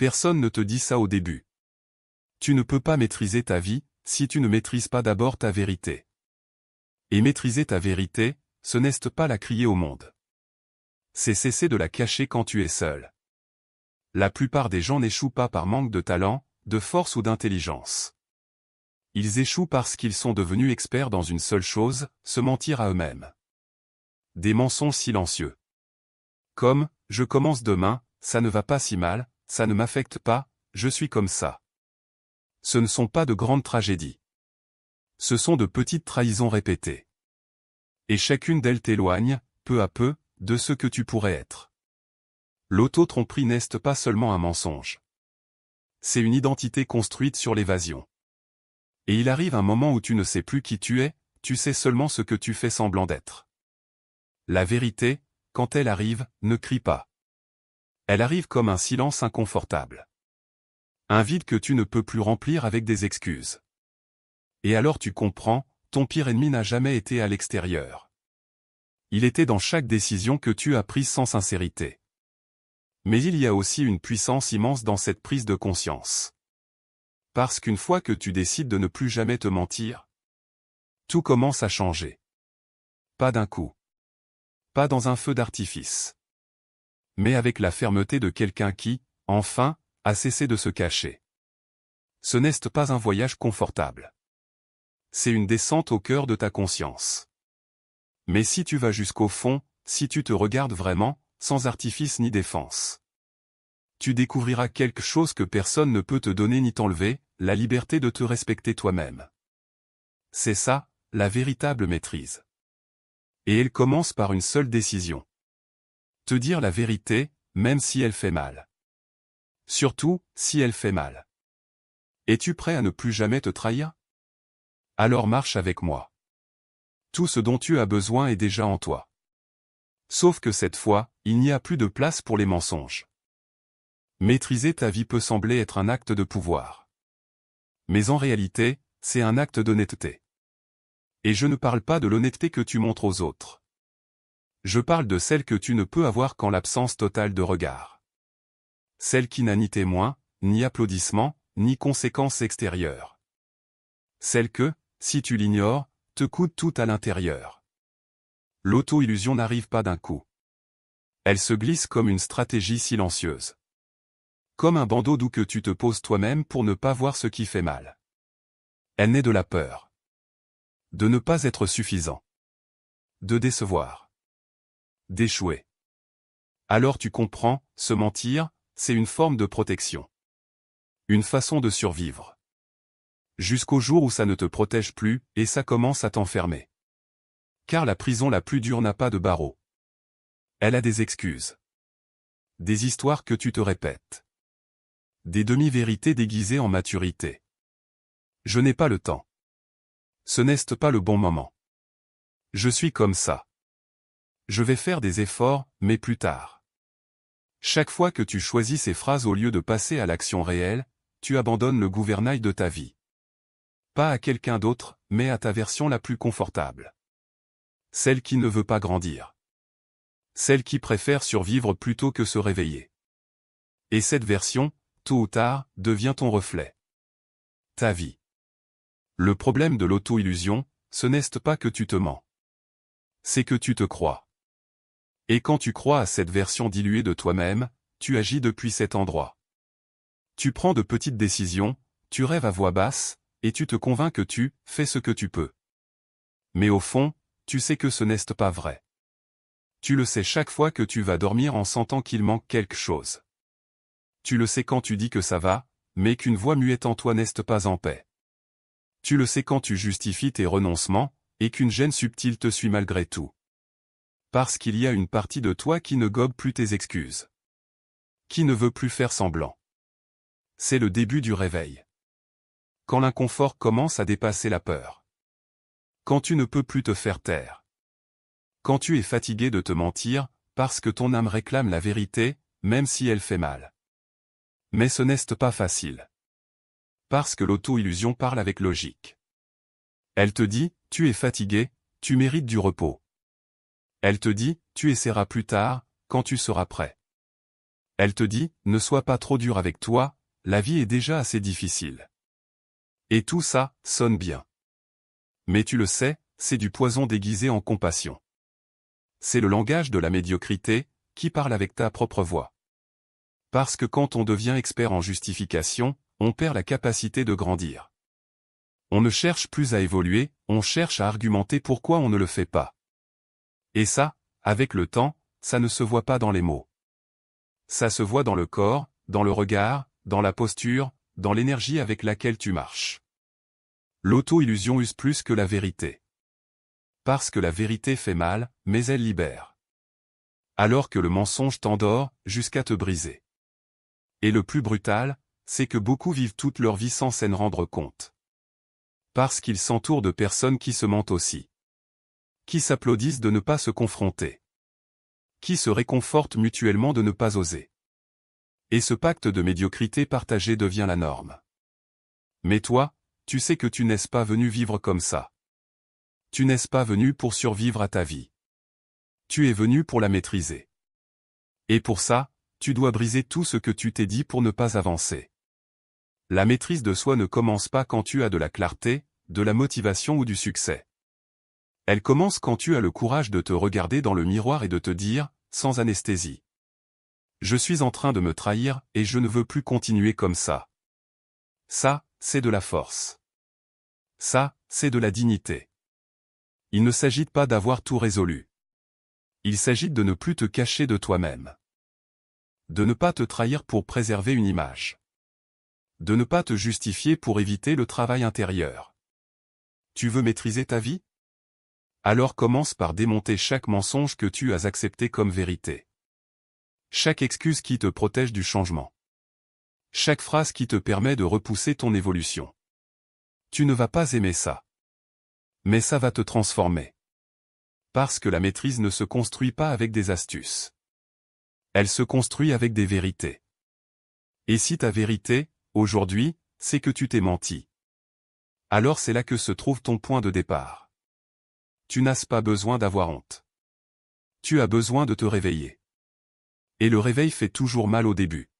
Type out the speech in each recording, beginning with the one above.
Personne ne te dit ça au début. Tu ne peux pas maîtriser ta vie, si tu ne maîtrises pas d'abord ta vérité. Et maîtriser ta vérité, ce n'est pas la crier au monde. C'est cesser de la cacher quand tu es seul. La plupart des gens n'échouent pas par manque de talent, de force ou d'intelligence. Ils échouent parce qu'ils sont devenus experts dans une seule chose, se mentir à eux-mêmes. Des mensonges silencieux. Comme, je commence demain, ça ne va pas si mal, ça ne m'affecte pas, je suis comme ça. Ce ne sont pas de grandes tragédies. Ce sont de petites trahisons répétées. Et chacune d'elles t'éloigne, peu à peu, de ce que tu pourrais être. L'auto-tromperie n'est pas seulement un mensonge. C'est une identité construite sur l'évasion. Et il arrive un moment où tu ne sais plus qui tu es, tu sais seulement ce que tu fais semblant d'être. La vérité, quand elle arrive, ne crie pas. Elle arrive comme un silence inconfortable. Un vide que tu ne peux plus remplir avec des excuses. Et alors tu comprends, ton pire ennemi n'a jamais été à l'extérieur. Il était dans chaque décision que tu as prise sans sincérité. Mais il y a aussi une puissance immense dans cette prise de conscience. Parce qu'une fois que tu décides de ne plus jamais te mentir, tout commence à changer. Pas d'un coup. Pas dans un feu d'artifice. Mais avec la fermeté de quelqu'un qui, enfin, a cessé de se cacher. Ce n'est pas un voyage confortable. C'est une descente au cœur de ta conscience. Mais si tu vas jusqu'au fond, si tu te regardes vraiment, sans artifice ni défense, tu découvriras quelque chose que personne ne peut te donner ni t'enlever, la liberté de te respecter toi-même. C'est ça, la véritable maîtrise. Et elle commence par une seule décision. Te dire la vérité, même si elle fait mal. Surtout, si elle fait mal. Es-tu prêt à ne plus jamais te trahir? Alors marche avec moi. Tout ce dont tu as besoin est déjà en toi. Sauf que cette fois, il n'y a plus de place pour les mensonges. Maîtriser ta vie peut sembler être un acte de pouvoir. Mais en réalité, c'est un acte d'honnêteté. Et je ne parle pas de l'honnêteté que tu montres aux autres. Je parle de celle que tu ne peux avoir qu'en l'absence totale de regard. Celle qui n'a ni témoin, ni applaudissements, ni conséquences extérieures. Celle que, si tu l'ignores, te coûte tout à l'intérieur. L'auto-illusion n'arrive pas d'un coup. Elle se glisse comme une stratégie silencieuse. Comme un bandeau doux que tu te poses toi-même pour ne pas voir ce qui fait mal. Elle naît de la peur. De ne pas être suffisant. De décevoir. D'échouer. Alors tu comprends, se mentir, c'est une forme de protection. Une façon de survivre. Jusqu'au jour où ça ne te protège plus, et ça commence à t'enfermer. Car la prison la plus dure n'a pas de barreaux. Elle a des excuses. Des histoires que tu te répètes. Des demi-vérités déguisées en maturité. Je n'ai pas le temps. Ce n'est pas le bon moment. Je suis comme ça. Je vais faire des efforts, mais plus tard. Chaque fois que tu choisis ces phrases au lieu de passer à l'action réelle, tu abandonnes le gouvernail de ta vie. Pas à quelqu'un d'autre, mais à ta version la plus confortable. Celle qui ne veut pas grandir. Celle qui préfère survivre plutôt que se réveiller. Et cette version, tôt ou tard, devient ton reflet. Ta vie. Le problème de l'auto-illusion, ce n'est pas que tu te mens. C'est que tu te crois. Et quand tu crois à cette version diluée de toi-même, tu agis depuis cet endroit. Tu prends de petites décisions, tu rêves à voix basse, et tu te convaincs que tu fais ce que tu peux. Mais au fond, tu sais que ce n'est pas vrai. Tu le sais chaque fois que tu vas dormir en sentant qu'il manque quelque chose. Tu le sais quand tu dis que ça va, mais qu'une voix muette en toi n'est pas en paix. Tu le sais quand tu justifies tes renoncements, et qu'une gêne subtile te suit malgré tout. Parce qu'il y a une partie de toi qui ne gobe plus tes excuses. Qui ne veut plus faire semblant. C'est le début du réveil. Quand l'inconfort commence à dépasser la peur. Quand tu ne peux plus te faire taire. Quand tu es fatigué de te mentir, parce que ton âme réclame la vérité, même si elle fait mal. Mais ce n'est pas facile. Parce que l'auto-illusion parle avec logique. Elle te dit, tu es fatigué, tu mérites du repos. Elle te dit, tu essaieras plus tard, quand tu seras prêt. Elle te dit, ne sois pas trop dur avec toi, la vie est déjà assez difficile. Et tout ça, sonne bien. Mais tu le sais, c'est du poison déguisé en compassion. C'est le langage de la médiocrité, qui parle avec ta propre voix. Parce que quand on devient expert en justification, on perd la capacité de grandir. On ne cherche plus à évoluer, on cherche à argumenter pourquoi on ne le fait pas. Et ça, avec le temps, ça ne se voit pas dans les mots. Ça se voit dans le corps, dans le regard, dans la posture, dans l'énergie avec laquelle tu marches. L'auto-illusion use plus que la vérité. Parce que la vérité fait mal, mais elle libère. Alors que le mensonge t'endort, jusqu'à te briser. Et le plus brutal, c'est que beaucoup vivent toute leur vie sans s'en rendre compte. Parce qu'ils s'entourent de personnes qui se mentent aussi. Qui s'applaudissent de ne pas se confronter. Qui se réconfortent mutuellement de ne pas oser. Et ce pacte de médiocrité partagée devient la norme. Mais toi, tu sais que tu n'es pas venu vivre comme ça. Tu n'es pas venu pour survivre à ta vie. Tu es venu pour la maîtriser. Et pour ça, tu dois briser tout ce que tu t'es dit pour ne pas avancer. La maîtrise de soi ne commence pas quand tu as de la clarté, de la motivation ou du succès. Elle commence quand tu as le courage de te regarder dans le miroir et de te dire, sans anesthésie. Je suis en train de me trahir et je ne veux plus continuer comme ça. Ça, c'est de la force. Ça, c'est de la dignité. Il ne s'agit pas d'avoir tout résolu. Il s'agit de ne plus te cacher de toi-même. De ne pas te trahir pour préserver une image. De ne pas te justifier pour éviter le travail intérieur. Tu veux maîtriser ta vie? Alors commence par démonter chaque mensonge que tu as accepté comme vérité. Chaque excuse qui te protège du changement. Chaque phrase qui te permet de repousser ton évolution. Tu ne vas pas aimer ça. Mais ça va te transformer. Parce que la maîtrise ne se construit pas avec des astuces. Elle se construit avec des vérités. Et si ta vérité, aujourd'hui, c'est que tu t'es menti. Alors c'est là que se trouve ton point de départ. Tu n'as pas besoin d'avoir honte. Tu as besoin de te réveiller. Et le réveil fait toujours mal au début.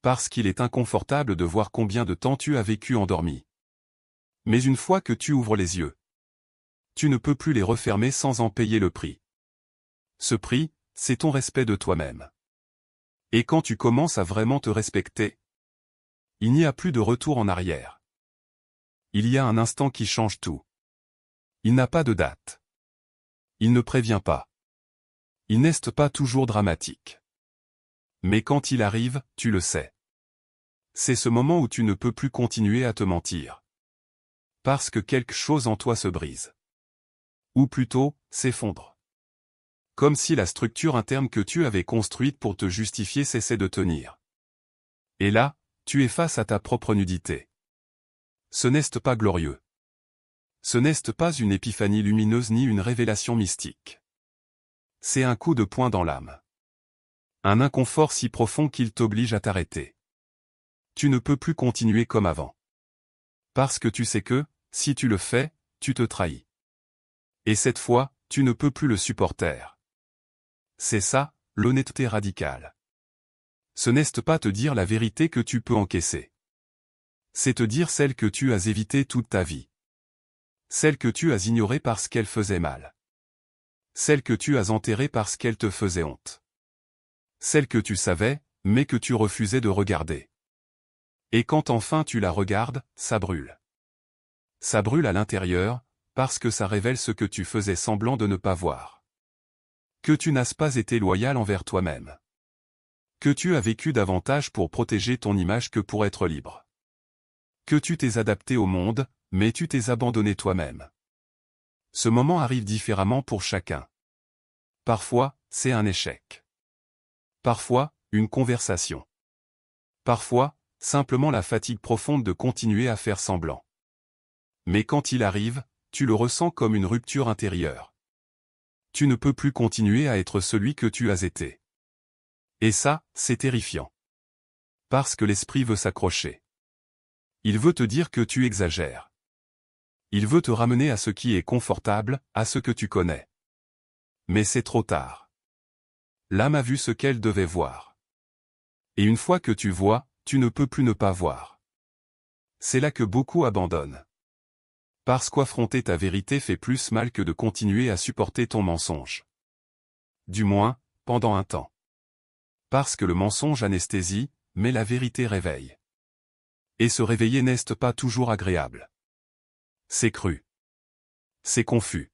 Parce qu'il est inconfortable de voir combien de temps tu as vécu endormi. Mais une fois que tu ouvres les yeux, tu ne peux plus les refermer sans en payer le prix. Ce prix, c'est ton respect de toi-même. Et quand tu commences à vraiment te respecter, il n'y a plus de retour en arrière. Il y a un instant qui change tout. Il n'a pas de date. Il ne prévient pas. Il n'est pas toujours dramatique. Mais quand il arrive, tu le sais. C'est ce moment où tu ne peux plus continuer à te mentir. Parce que quelque chose en toi se brise. Ou plutôt, s'effondre. Comme si la structure interne que tu avais construite pour te justifier cessait de tenir. Et là, tu es face à ta propre nudité. Ce n'est pas glorieux. Ce n'est pas une épiphanie lumineuse ni une révélation mystique. C'est un coup de poing dans l'âme. Un inconfort si profond qu'il t'oblige à t'arrêter. Tu ne peux plus continuer comme avant. Parce que tu sais que, si tu le fais, tu te trahis. Et cette fois, tu ne peux plus le supporter. C'est ça, l'honnêteté radicale. Ce n'est pas te dire la vérité que tu peux encaisser. C'est te dire celle que tu as évitée toute ta vie. Celle que tu as ignorée parce qu'elle faisait mal. Celle que tu as enterrée parce qu'elle te faisait honte. Celle que tu savais, mais que tu refusais de regarder. Et quand enfin tu la regardes, ça brûle. Ça brûle à l'intérieur, parce que ça révèle ce que tu faisais semblant de ne pas voir. Que tu n'as pas été loyal envers toi-même. Que tu as vécu davantage pour protéger ton image que pour être libre. Que tu t'es adapté au monde, mais tu t'es abandonné toi-même. Ce moment arrive différemment pour chacun. Parfois, c'est un échec. Parfois, une conversation. Parfois, simplement la fatigue profonde de continuer à faire semblant. Mais quand il arrive, tu le ressens comme une rupture intérieure. Tu ne peux plus continuer à être celui que tu as été. Et ça, c'est terrifiant. Parce que l'esprit veut s'accrocher. Il veut te dire que tu exagères. Il veut te ramener à ce qui est confortable, à ce que tu connais. Mais c'est trop tard. L'âme a vu ce qu'elle devait voir. Et une fois que tu vois, tu ne peux plus ne pas voir. C'est là que beaucoup abandonnent. Parce qu'affronter ta vérité fait plus mal que de continuer à supporter ton mensonge. Du moins, pendant un temps. Parce que le mensonge anesthésie, mais la vérité réveille. Et se réveiller n'est pas toujours agréable. C'est cru. C'est confus.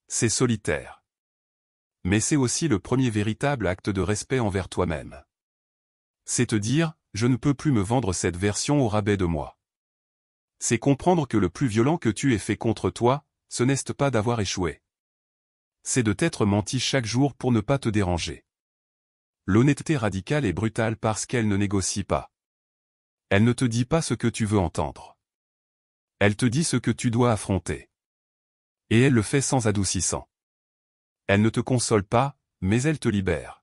C'est solitaire. Mais c'est aussi le premier véritable acte de respect envers toi-même. C'est te dire, je ne peux plus me vendre cette version au rabais de moi. C'est comprendre que le plus violent que tu aies fait contre toi, ce n'est pas d'avoir échoué. C'est de t'être menti chaque jour pour ne pas te déranger. L'honnêteté radicale est brutale parce qu'elle ne négocie pas. Elle ne te dit pas ce que tu veux entendre. Elle te dit ce que tu dois affronter. Et elle le fait sans adoucissant. Elle ne te console pas, mais elle te libère.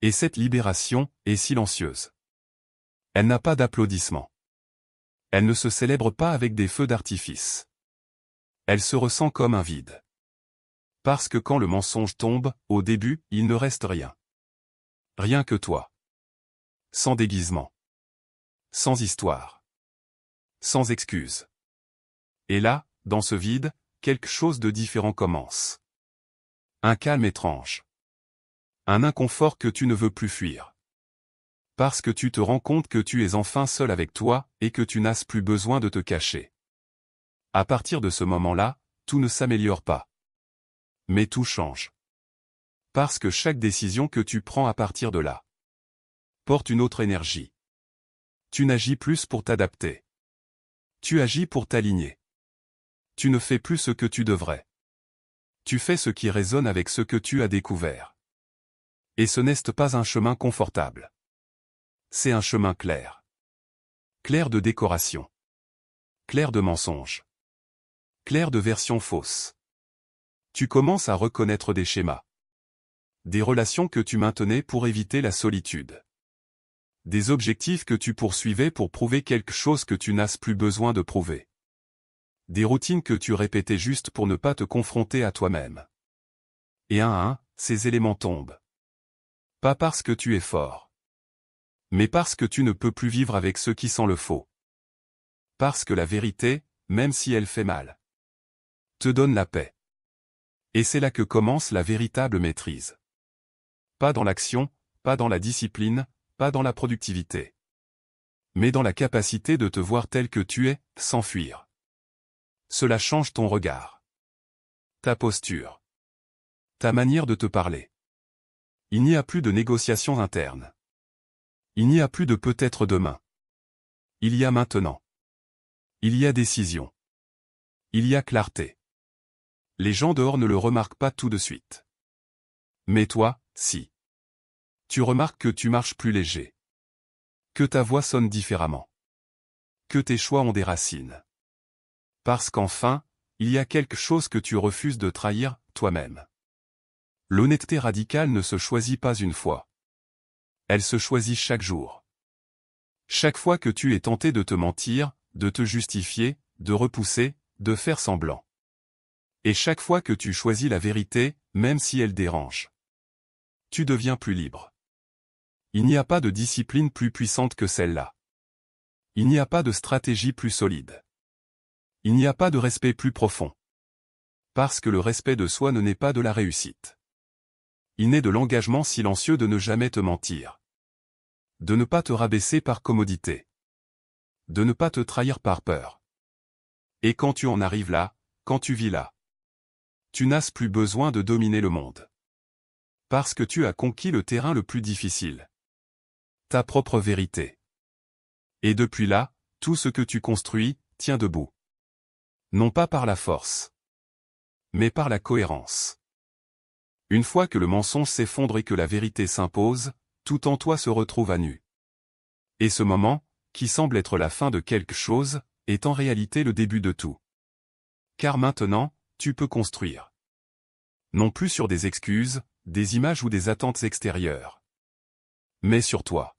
Et cette libération est silencieuse. Elle n'a pas d'applaudissements. Elle ne se célèbre pas avec des feux d'artifice. Elle se ressent comme un vide. Parce que quand le mensonge tombe, au début, il ne reste rien. Rien que toi. Sans déguisement. Sans histoire. Sans excuse. Et là, dans ce vide, quelque chose de différent commence. Un calme étrange. Un inconfort que tu ne veux plus fuir. Parce que tu te rends compte que tu es enfin seul avec toi, et que tu n'as plus besoin de te cacher. À partir de ce moment-là, tout ne s'améliore pas. Mais tout change. Parce que chaque décision que tu prends à partir de là porte une autre énergie. Tu n'agis plus pour t'adapter. Tu agis pour t'aligner. Tu ne fais plus ce que tu devrais. Tu fais ce qui résonne avec ce que tu as découvert. Et ce n'est pas un chemin confortable. C'est un chemin clair. Clair de décoration. Clair de mensonges. Clair de versions fausses. Tu commences à reconnaître des schémas. Des relations que tu maintenais pour éviter la solitude. Des objectifs que tu poursuivais pour prouver quelque chose que tu n'as plus besoin de prouver. Des routines que tu répétais juste pour ne pas te confronter à toi-même. Et un à un, ces éléments tombent. Pas parce que tu es fort. Mais parce que tu ne peux plus vivre avec ceux qui sent le faux. Parce que la vérité, même si elle fait mal, te donne la paix. Et c'est là que commence la véritable maîtrise. Pas dans l'action, pas dans la discipline, pas dans la productivité. Mais dans la capacité de te voir tel que tu es, sans fuir. Cela change ton regard. Ta posture. Ta manière de te parler. Il n'y a plus de négociations internes. Il n'y a plus de peut-être demain. Il y a maintenant. Il y a décision. Il y a clarté. Les gens dehors ne le remarquent pas tout de suite. Mais toi, si. Tu remarques que tu marches plus léger. Que ta voix sonne différemment. Que tes choix ont des racines. Parce qu'enfin, il y a quelque chose que tu refuses de trahir, toi-même. L'honnêteté radicale ne se choisit pas une fois. Elle se choisit chaque jour. Chaque fois que tu es tenté de te mentir, de te justifier, de repousser, de faire semblant. Et chaque fois que tu choisis la vérité, même si elle dérange. Tu deviens plus libre. Il n'y a pas de discipline plus puissante que celle-là. Il n'y a pas de stratégie plus solide. Il n'y a pas de respect plus profond. Parce que le respect de soi ne naît pas de la réussite. Il naît de l'engagement silencieux de ne jamais te mentir. De ne pas te rabaisser par commodité. De ne pas te trahir par peur. Et quand tu en arrives là, quand tu vis là, tu n'as plus besoin de dominer le monde. Parce que tu as conquis le terrain le plus difficile. Ta propre vérité. Et depuis là, tout ce que tu construis, tient debout. Non pas par la force, mais par la cohérence. Une fois que le mensonge s'effondre et que la vérité s'impose, tout en toi se retrouve à nu. Et ce moment, qui semble être la fin de quelque chose, est en réalité le début de tout. Car maintenant, tu peux construire. Non plus sur des excuses, des images ou des attentes extérieures. Mais sur toi.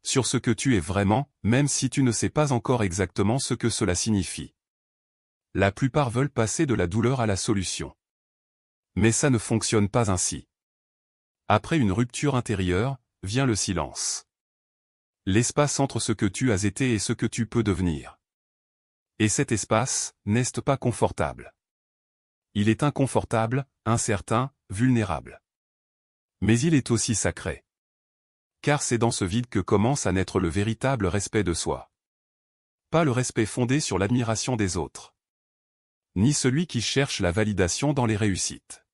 Sur ce que tu es vraiment, même si tu ne sais pas encore exactement ce que cela signifie. La plupart veulent passer de la douleur à la solution. Mais ça ne fonctionne pas ainsi. Après une rupture intérieure, vient le silence. L'espace entre ce que tu as été et ce que tu peux devenir. Et cet espace n'est pas confortable. Il est inconfortable, incertain, vulnérable. Mais il est aussi sacré. Car c'est dans ce vide que commence à naître le véritable respect de soi. Pas le respect fondé sur l'admiration des autres. Ni celui qui cherche la validation dans les réussites.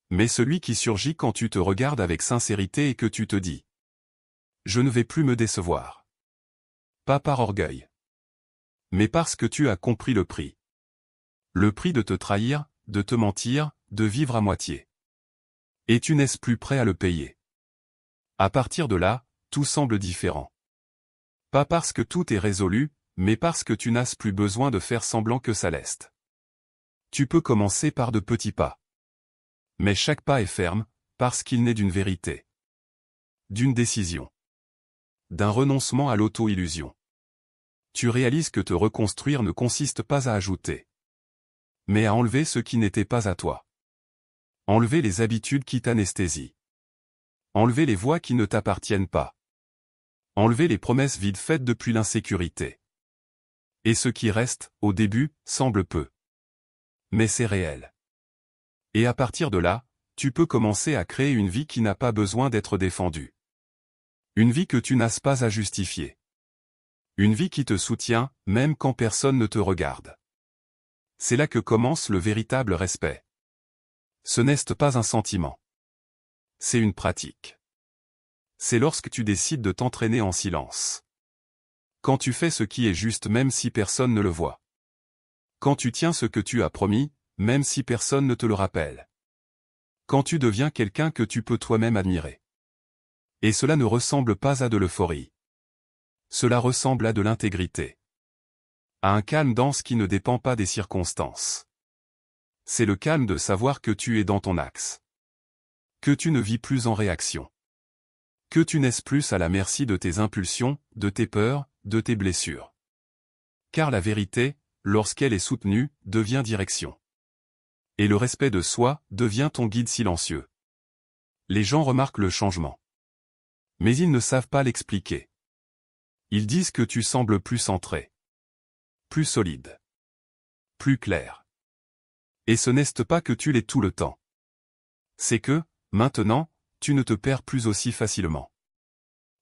Mais celui qui surgit quand tu te regardes avec sincérité et que tu te dis « Je ne vais plus me décevoir ». Pas par orgueil. Mais parce que tu as compris le prix. Le prix de te trahir, de te mentir, de vivre à moitié. Et tu n'es plus prêt à le payer. À partir de là, tout semble différent. Pas parce que tout est résolu, mais parce que tu n'as plus besoin de faire semblant que ça l'est. Tu peux commencer par de petits pas. Mais chaque pas est ferme, parce qu'il naît d'une vérité. D'une décision. D'un renoncement à l'auto-illusion. Tu réalises que te reconstruire ne consiste pas à ajouter. Mais à enlever ce qui n'était pas à toi. Enlever les habitudes qui t'anesthésient. Enlever les voix qui ne t'appartiennent pas. Enlever les promesses vides faites depuis l'insécurité. Et ce qui reste, au début, semble peu. Mais c'est réel. Et à partir de là, tu peux commencer à créer une vie qui n'a pas besoin d'être défendue. Une vie que tu n'as pas à justifier. Une vie qui te soutient, même quand personne ne te regarde. C'est là que commence le véritable respect. Ce n'est pas un sentiment. C'est une pratique. C'est lorsque tu décides de t'entraîner en silence. Quand tu fais ce qui est juste même si personne ne le voit. Quand tu tiens ce que tu as promis, même si personne ne te le rappelle. Quand tu deviens quelqu'un que tu peux toi-même admirer. Et cela ne ressemble pas à de l'euphorie. Cela ressemble à de l'intégrité. À un calme dense qui ne dépend pas des circonstances. C'est le calme de savoir que tu es dans ton axe. Que tu ne vis plus en réaction. Que tu n'es plus à la merci de tes impulsions, de tes peurs, de tes blessures. Car la vérité, lorsqu'elle est soutenue, devient direction. Et le respect de soi devient ton guide silencieux. Les gens remarquent le changement. Mais ils ne savent pas l'expliquer. Ils disent que tu sembles plus centré. Plus solide. Plus clair. Et ce n'est pas que tu l'es tout le temps. C'est que, maintenant, tu ne te perds plus aussi facilement.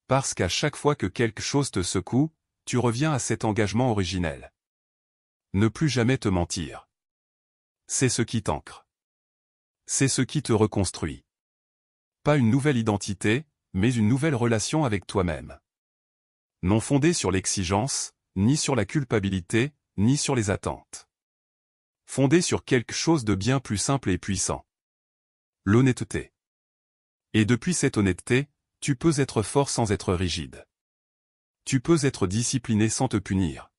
Parce qu'à chaque fois que quelque chose te secoue, tu reviens à cet engagement originel. Ne plus jamais te mentir. C'est ce qui t'ancre. C'est ce qui te reconstruit. Pas une nouvelle identité, mais une nouvelle relation avec toi-même. Non fondée sur l'exigence, ni sur la culpabilité, ni sur les attentes. Fondée sur quelque chose de bien plus simple et puissant. L'honnêteté. Et depuis cette honnêteté, tu peux être fort sans être rigide. Tu peux être discipliné sans te punir.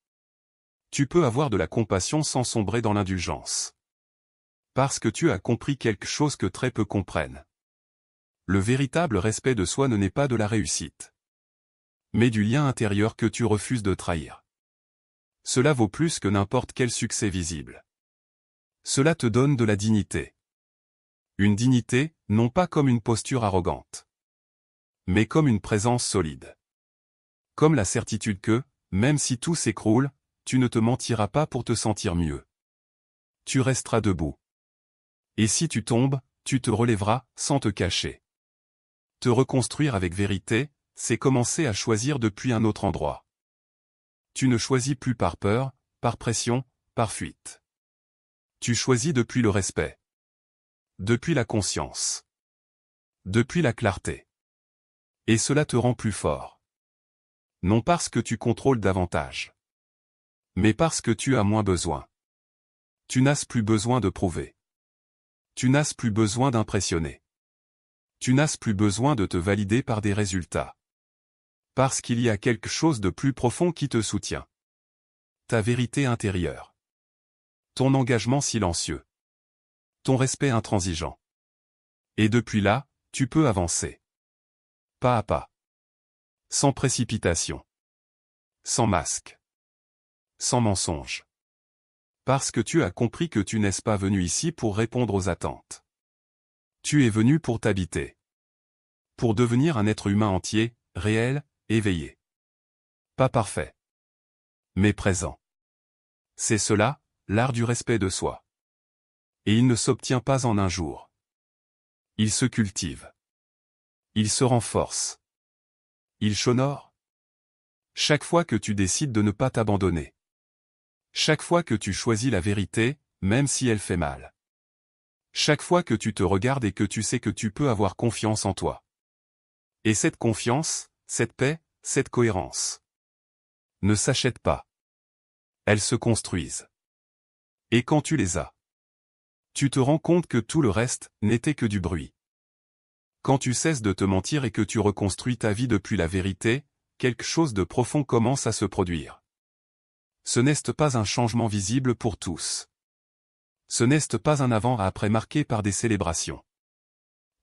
Tu peux avoir de la compassion sans sombrer dans l'indulgence. Parce que tu as compris quelque chose que très peu comprennent. Le véritable respect de soi ne naît pas de la réussite. Mais du lien intérieur que tu refuses de trahir. Cela vaut plus que n'importe quel succès visible. Cela te donne de la dignité. Une dignité, non pas comme une posture arrogante. Mais comme une présence solide. Comme la certitude que, même si tout s'écroule, tu ne te mentiras pas pour te sentir mieux. Tu resteras debout. Et si tu tombes, tu te relèveras, sans te cacher. Te reconstruire avec vérité, c'est commencer à choisir depuis un autre endroit. Tu ne choisis plus par peur, par pression, par fuite. Tu choisis depuis le respect. Depuis la conscience. Depuis la clarté. Et cela te rend plus fort. Non parce que tu contrôles davantage. Mais parce que tu as moins besoin. Tu n'as plus besoin de prouver. Tu n'as plus besoin d'impressionner. Tu n'as plus besoin de te valider par des résultats. Parce qu'il y a quelque chose de plus profond qui te soutient. Ta vérité intérieure. Ton engagement silencieux. Ton respect intransigeant. Et depuis là, tu peux avancer. Pas à pas. Sans précipitation. Sans masque. Sans mensonge. Parce que tu as compris que tu n'es pas venu ici pour répondre aux attentes. Tu es venu pour t'habiter. pour devenir un être humain entier, réel, éveillé. Pas parfait, mais présent. C'est cela, l'art du respect de soi. Et il ne s'obtient pas en un jour. Il se cultive. Il se renforce. Il s'honore. Chaque fois que tu décides de ne pas t'abandonner. Chaque fois que tu choisis la vérité, même si elle fait mal. Chaque fois que tu te regardes et que tu sais que tu peux avoir confiance en toi. Et cette confiance, cette paix, cette cohérence ne s'achètent pas. Elles se construisent. Et quand tu les as, tu te rends compte que tout le reste n'était que du bruit. Quand tu cesses de te mentir et que tu reconstruis ta vie depuis la vérité, quelque chose de profond commence à se produire. Ce n'est pas un changement visible pour tous. Ce n'est pas un avant-après marqué par des célébrations.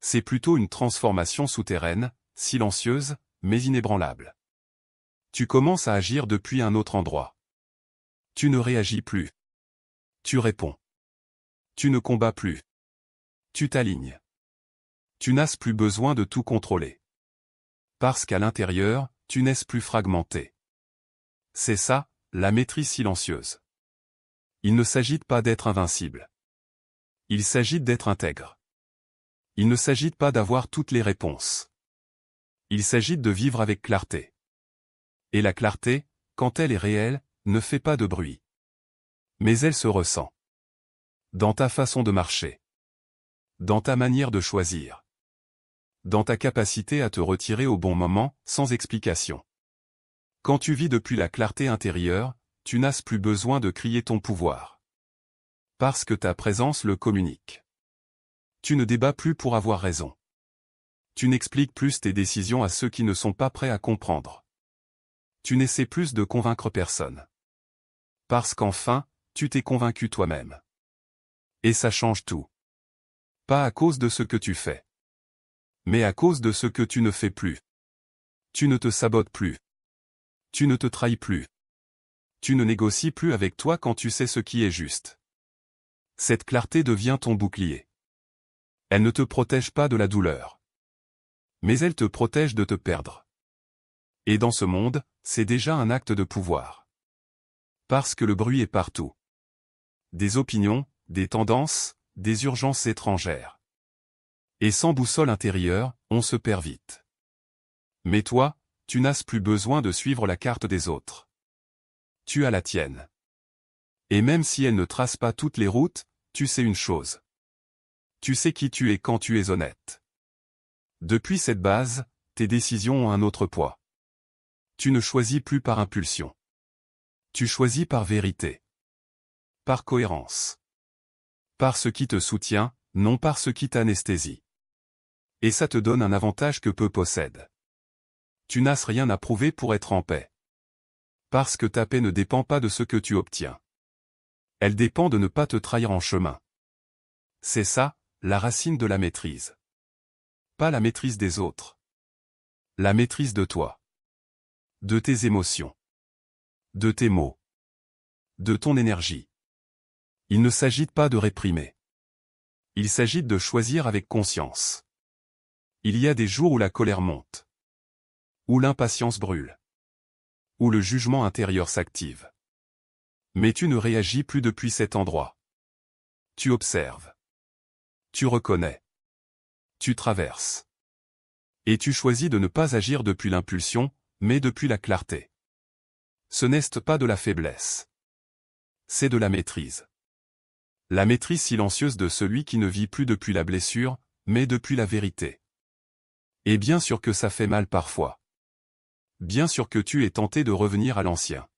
C'est plutôt une transformation souterraine, silencieuse, mais inébranlable. Tu commences à agir depuis un autre endroit. Tu ne réagis plus. Tu réponds. Tu ne combats plus. Tu t'alignes. Tu n'as plus besoin de tout contrôler. Parce qu'à l'intérieur, tu n'es plus fragmenté. C'est ça, la maîtrise silencieuse. Il ne s'agit pas d'être invincible. Il s'agit d'être intègre. Il ne s'agit pas d'avoir toutes les réponses. Il s'agit de vivre avec clarté. Et la clarté, quand elle est réelle, ne fait pas de bruit. Mais elle se ressent. Dans ta façon de marcher. Dans ta manière de choisir. Dans ta capacité à te retirer au bon moment, sans explication. Quand tu vis depuis la clarté intérieure, tu n'as plus besoin de crier ton pouvoir. Parce que ta présence le communique. Tu ne débats plus pour avoir raison. Tu n'expliques plus tes décisions à ceux qui ne sont pas prêts à comprendre. Tu n'essaies plus de convaincre personne. Parce qu'enfin, tu t'es convaincu toi-même. Et ça change tout. Pas à cause de ce que tu fais. Mais à cause de ce que tu ne fais plus. Tu ne te sabotes plus. Tu ne te trahis plus. Tu ne négocies plus avec toi quand tu sais ce qui est juste. Cette clarté devient ton bouclier. Elle ne te protège pas de la douleur. Mais elle te protège de te perdre. Et dans ce monde, c'est déjà un acte de pouvoir. Parce que le bruit est partout. Des opinions, des tendances, des urgences étrangères. Et sans boussole intérieure, on se perd vite. Mais toi, tu n'as plus besoin de suivre la carte des autres. Tu as la tienne. Et même si elle ne trace pas toutes les routes, tu sais une chose. Tu sais qui tu es quand tu es honnête. Depuis cette base, tes décisions ont un autre poids. Tu ne choisis plus par impulsion. Tu choisis par vérité. Par cohérence. Par ce qui te soutient, non par ce qui t'anesthésie. Et ça te donne un avantage que peu possèdent. Tu n'as rien à prouver pour être en paix. Parce que ta paix ne dépend pas de ce que tu obtiens. Elle dépend de ne pas te trahir en chemin. C'est ça, la racine de la maîtrise. Pas la maîtrise des autres. La maîtrise de toi. De tes émotions. De tes mots. De ton énergie. Il ne s'agit pas de réprimer. Il s'agit de choisir avec conscience. Il y a des jours où la colère monte. Où l'impatience brûle. Où le jugement intérieur s'active. Mais tu ne réagis plus depuis cet endroit. Tu observes. Tu reconnais. Tu traverses. Et tu choisis de ne pas agir depuis l'impulsion, mais depuis la clarté. Ce n'est pas de la faiblesse. C'est de la maîtrise. La maîtrise silencieuse de celui qui ne vit plus depuis la blessure, mais depuis la vérité. Et bien sûr que ça fait mal parfois. Bien sûr que tu es tenté de revenir à l'ancien.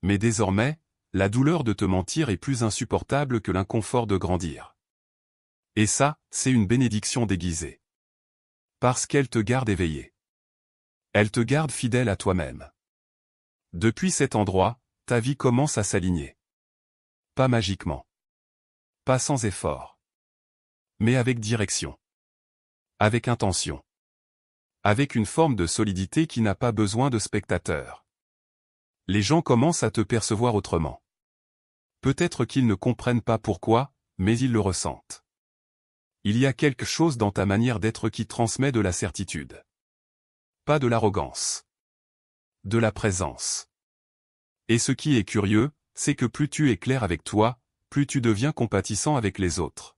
Mais désormais, la douleur de te mentir est plus insupportable que l'inconfort de grandir. Et ça, c'est une bénédiction déguisée. Parce qu'elle te garde éveillé. Elle te garde fidèle à toi-même. Depuis cet endroit, ta vie commence à s'aligner. Pas magiquement. Pas sans effort. Mais avec direction. Avec intention. Avec une forme de solidité qui n'a pas besoin de spectateurs. Les gens commencent à te percevoir autrement. Peut-être qu'ils ne comprennent pas pourquoi, mais ils le ressentent. Il y a quelque chose dans ta manière d'être qui transmet de la certitude. Pas de l'arrogance. De la présence. Et ce qui est curieux, c'est que plus tu es clair avec toi, plus tu deviens compatissant avec les autres.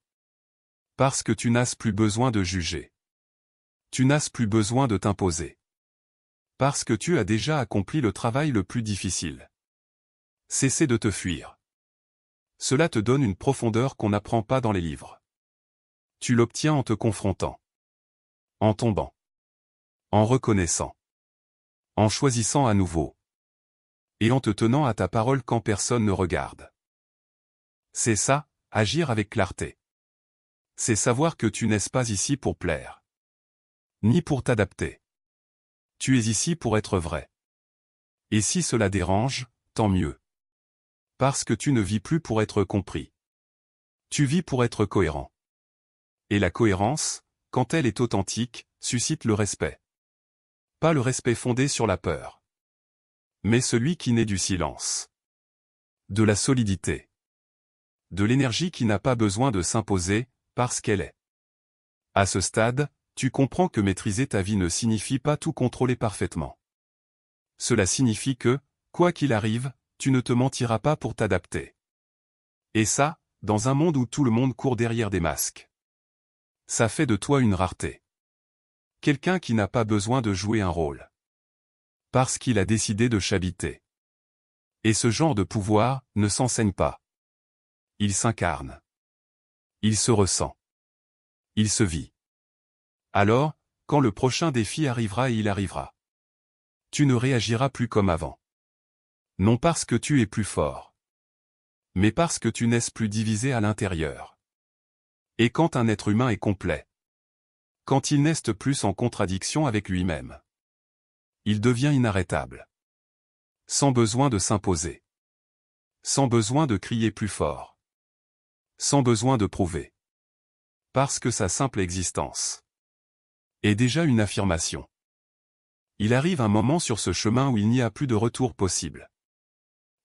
Parce que tu n'as plus besoin de juger. Tu n'as plus besoin de t'imposer. Parce que tu as déjà accompli le travail le plus difficile. Cessez de te fuir. Cela te donne une profondeur qu'on n'apprend pas dans les livres. Tu l'obtiens en te confrontant. En tombant. En reconnaissant. En choisissant à nouveau. Et en te tenant à ta parole quand personne ne regarde. C'est ça, agir avec clarté. C'est savoir que tu n'es pas ici pour plaire. Ni pour t'adapter. Tu es ici pour être vrai. Et si cela dérange, tant mieux. Parce que tu ne vis plus pour être compris. Tu vis pour être cohérent. Et la cohérence, quand elle est authentique, suscite le respect. Pas le respect fondé sur la peur. Mais celui qui naît du silence. De la solidité. De l'énergie qui n'a pas besoin de s'imposer, parce qu'elle est. À ce stade, tu comprends que maîtriser ta vie ne signifie pas tout contrôler parfaitement. Cela signifie que, quoi qu'il arrive, tu ne te mentiras pas pour t'adapter. Et ça, dans un monde où tout le monde court derrière des masques. Ça fait de toi une rareté. Quelqu'un qui n'a pas besoin de jouer un rôle. Parce qu'il a décidé de s'habiter. Et ce genre de pouvoir ne s'enseigne pas. Il s'incarne. Il se ressent. Il se vit. Alors, quand le prochain défi arrivera et il arrivera, tu ne réagiras plus comme avant. Non parce que tu es plus fort, mais parce que tu n'es plus divisé à l'intérieur. Et quand un être humain est complet, quand il n'est plus en contradiction avec lui-même, il devient inarrêtable. Sans besoin de s'imposer. Sans besoin de crier plus fort. Sans besoin de prouver. Parce que sa simple existence est déjà une affirmation. Il arrive un moment sur ce chemin où il n'y a plus de retour possible.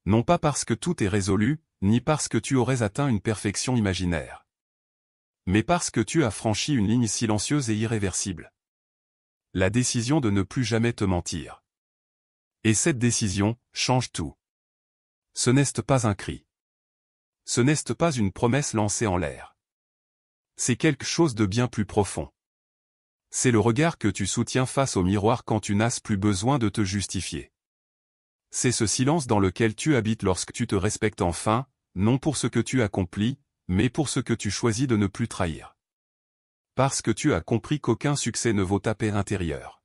Non pas parce que tout est résolu, ni parce que tu aurais atteint une perfection imaginaire. Mais parce que tu as franchi une ligne silencieuse et irréversible. La décision de ne plus jamais te mentir. Et cette décision change tout. Ce n'est pas un cri. Ce n'est pas une promesse lancée en l'air. C'est quelque chose de bien plus profond. C'est le regard que tu soutiens face au miroir quand tu n'as plus besoin de te justifier. C'est ce silence dans lequel tu habites lorsque tu te respectes enfin, non pour ce que tu accomplis, mais pour ce que tu choisis de ne plus trahir. Parce que tu as compris qu'aucun succès ne vaut ta paix intérieure.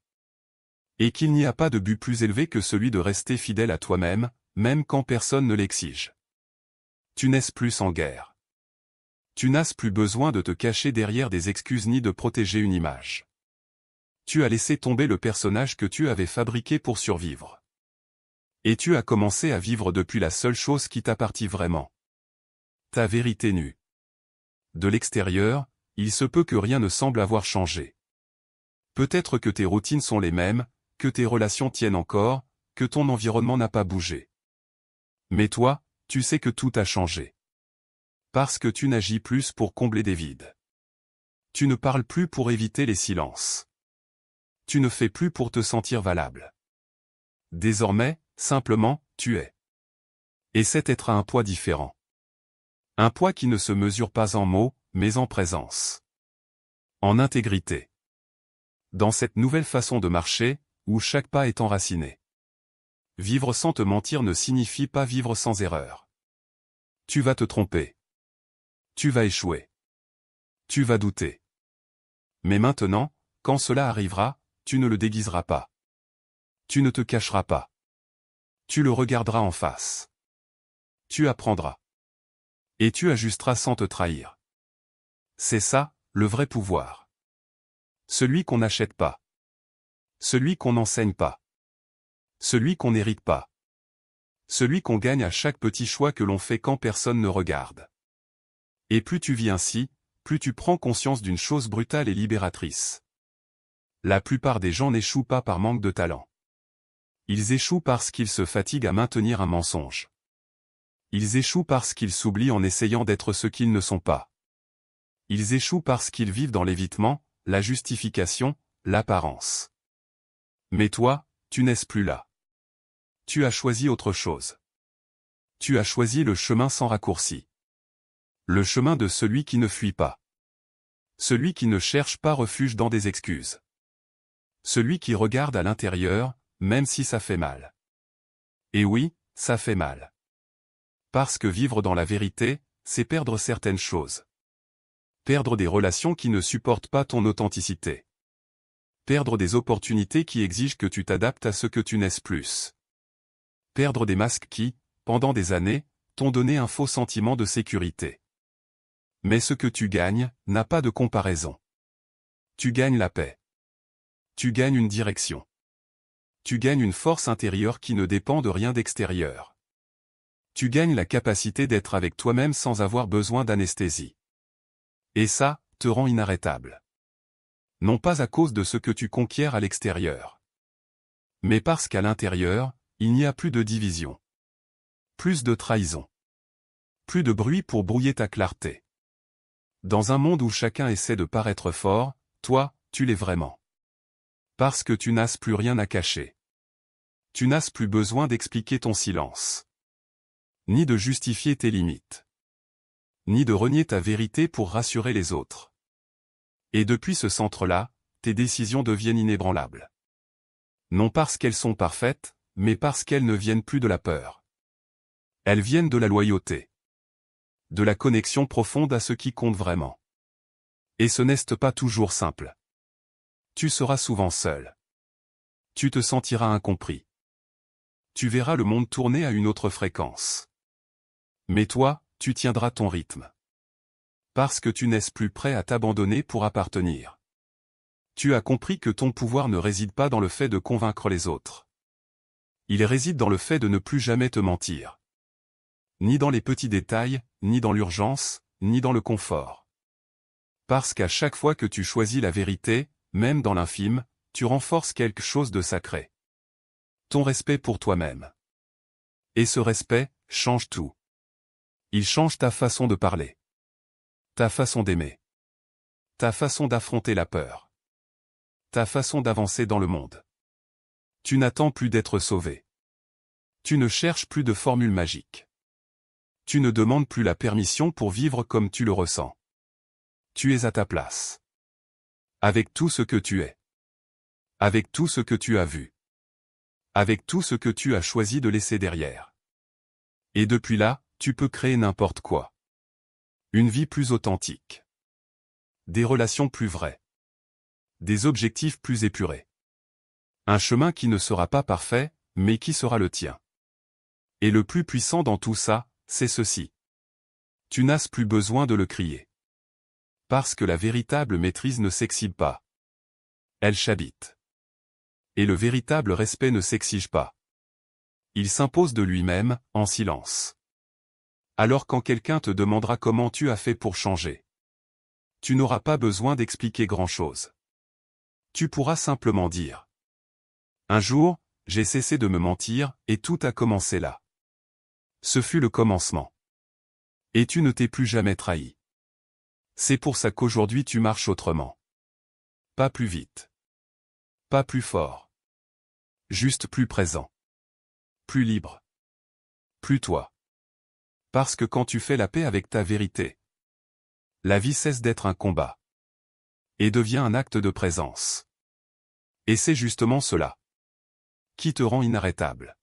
Et qu'il n'y a pas de but plus élevé que celui de rester fidèle à toi-même, même quand personne ne l'exige. Tu n'es plus en guerre. Tu n'as plus besoin de te cacher derrière des excuses ni de protéger une image. Tu as laissé tomber le personnage que tu avais fabriqué pour survivre. Et tu as commencé à vivre depuis la seule chose qui t'appartient vraiment. Ta vérité nue. De l'extérieur, il se peut que rien ne semble avoir changé. Peut-être que tes routines sont les mêmes, que tes relations tiennent encore, que ton environnement n'a pas bougé. Mais toi, tu sais que tout a changé. Parce que tu n'agis plus pour combler des vides. Tu ne parles plus pour éviter les silences. Tu ne fais plus pour te sentir valable. Désormais, simplement, tu es. Et cet être a un poids différent. Un poids qui ne se mesure pas en mots, mais en présence. En intégrité. Dans cette nouvelle façon de marcher, où chaque pas est enraciné. Vivre sans te mentir ne signifie pas vivre sans erreur. Tu vas te tromper. Tu vas échouer. Tu vas douter. Mais maintenant, quand cela arrivera, tu ne le déguiseras pas. Tu ne te cacheras pas. Tu le regarderas en face. Tu apprendras. Et tu ajusteras sans te trahir. C'est ça, le vrai pouvoir. Celui qu'on n'achète pas. Celui qu'on n'enseigne pas. Celui qu'on n'hérite pas. Celui qu'on gagne à chaque petit choix que l'on fait quand personne ne regarde. Et plus tu vis ainsi, plus tu prends conscience d'une chose brutale et libératrice. La plupart des gens n'échouent pas par manque de talent. Ils échouent parce qu'ils se fatiguent à maintenir un mensonge. Ils échouent parce qu'ils s'oublient en essayant d'être ce qu'ils ne sont pas. Ils échouent parce qu'ils vivent dans l'évitement, la justification, l'apparence. Mais toi, tu n'es plus là. Tu as choisi autre chose. Tu as choisi le chemin sans raccourci. Le chemin de celui qui ne fuit pas. Celui qui ne cherche pas refuge dans des excuses. Celui qui regarde à l'intérieur, même si ça fait mal. Et oui, ça fait mal. Parce que vivre dans la vérité, c'est perdre certaines choses. Perdre des relations qui ne supportent pas ton authenticité. Perdre des opportunités qui exigent que tu t'adaptes à ce que tu n'es plus. Perdre des masques qui, pendant des années, t'ont donné un faux sentiment de sécurité. Mais ce que tu gagnes, n'a pas de comparaison. Tu gagnes la paix. Tu gagnes une direction. Tu gagnes une force intérieure qui ne dépend de rien d'extérieur. Tu gagnes la capacité d'être avec toi-même sans avoir besoin d'anesthésie. Et ça, te rend inarrêtable. Non pas à cause de ce que tu conquiers à l'extérieur. Mais parce qu'à l'intérieur, il n'y a plus de division. Plus de trahison. Plus de bruit pour brouiller ta clarté. Dans un monde où chacun essaie de paraître fort, toi, tu l'es vraiment. Parce que tu n'as plus rien à cacher. Tu n'as plus besoin d'expliquer ton silence. Ni de justifier tes limites. Ni de renier ta vérité pour rassurer les autres. Et depuis ce centre-là, tes décisions deviennent inébranlables. Non parce qu'elles sont parfaites, mais parce qu'elles ne viennent plus de la peur. Elles viennent de la loyauté. De la connexion profonde à ce qui compte vraiment. Et ce n'est pas toujours simple. Tu seras souvent seul. Tu te sentiras incompris. Tu verras le monde tourner à une autre fréquence. Mais toi, tu tiendras ton rythme. Parce que tu n'es plus prêt à t'abandonner pour appartenir. Tu as compris que ton pouvoir ne réside pas dans le fait de convaincre les autres. Il réside dans le fait de ne plus jamais te mentir. Ni dans les petits détails, ni dans l'urgence, ni dans le confort. Parce qu'à chaque fois que tu choisis la vérité, même dans l'infime, tu renforces quelque chose de sacré. Ton respect pour toi-même. Et ce respect change tout. Il change ta façon de parler. Ta façon d'aimer. Ta façon d'affronter la peur. Ta façon d'avancer dans le monde. Tu n'attends plus d'être sauvé. Tu ne cherches plus de formule magique. Tu ne demandes plus la permission pour vivre comme tu le ressens. Tu es à ta place. Avec tout ce que tu es. Avec tout ce que tu as vu. Avec tout ce que tu as choisi de laisser derrière. Et depuis là, tu peux créer n'importe quoi. Une vie plus authentique. Des relations plus vraies. Des objectifs plus épurés. Un chemin qui ne sera pas parfait, mais qui sera le tien. Et le plus puissant dans tout ça, c'est ceci. Tu n'as plus besoin de le crier. Parce que la véritable maîtrise ne s'exhibe pas. Elle s'habite. Et le véritable respect ne s'exige pas. Il s'impose de lui-même, en silence. Alors quand quelqu'un te demandera comment tu as fait pour changer, tu n'auras pas besoin d'expliquer grand-chose. Tu pourras simplement dire. Un jour, j'ai cessé de me mentir, et tout a commencé là. Ce fut le commencement. Et tu ne t'es plus jamais trahi. C'est pour ça qu'aujourd'hui tu marches autrement. Pas plus vite. Pas plus fort. Juste plus présent. Plus libre. Plus toi. Parce que quand tu fais la paix avec ta vérité, la vie cesse d'être un combat. Et devient un acte de présence. Et c'est justement cela qui te rend inarrêtable.